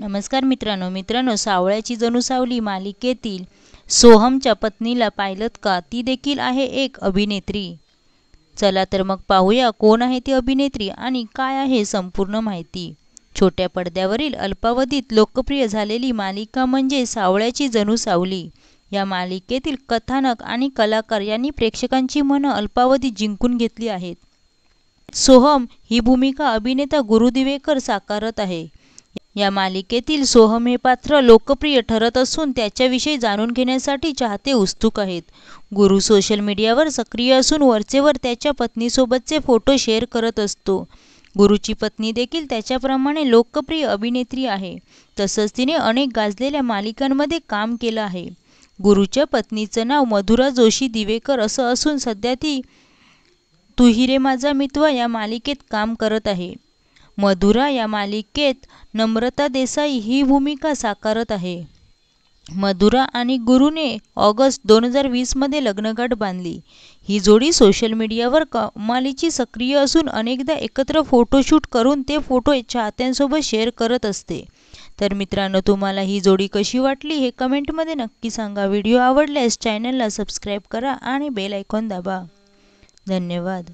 नमस्कार मित्रांनो, सावळ्याची जणू सावली मालिकेतील सोहमच्या पत्नीला पाहिलत का? ती देखील आहे एक अभिनेत्री. चला तर मग पाहूया कोण आहे ती अभिनेत्री आणि काय आहे संपूर्ण माहिती. छोट्या पडद्यावरील अल्पावधीत लोकप्रिय झालेली मालिका म्हणजे सावळ्याची जणू सावली. या मालिकेतील कथानक आणि कलाकार यांनी प्रेक्षकांची मनं अल्पावधीत जिंकून घेतली आहेत. सोहम ही भूमिका अभिनेता गुरु दिवेकर साकारत आहे. या मालिकेतील सोहम हे पात्र लोकप्रिय ठरत असून त्याच्याविषयी जाणून घेण्यासाठी चाहते उत्सुक आहेत. गुरु सोशल मीडियावर सक्रिय असून वरचेवर त्याच्या पत्नीसोबतचे फोटो शेअर करत असतो. गुरुची पत्नी देखील त्याच्याप्रमाणे लोकप्रिय अभिनेत्री आहे. तसंच तिने अनेक गाजलेल्या मालिकांमध्ये काम केलं आहे. गुरुच्या पत्नीचं नाव मधुरा जोशी दिवेकर असं असून सध्या ती तू ही रे माझा मितवा या मालिकेत काम करत आहे. मधुरा या मालिकेत नम्रता देसाई ही भूमिका साकारत आहे. मधुरा आणि गुरुने ऑगस्ट 2020 मध्ये लग्नगाठ बांधली. ही जोडी सोशल मीडियावर कमालीची सक्रिय असून अनेकदा एकत्र फोटोशूट करून ते फोटो चाहत्यांसोबत शेअर करत असते. तर मित्रांनो, तुम्हाला ही जोडी कशी वाटली हे कमेंटमध्ये नक्की सांगा. व्हिडिओ आवडल्यास चॅनलला सबस्क्राईब करा आणि बेल आयकॉन दाबा. धन्यवाद.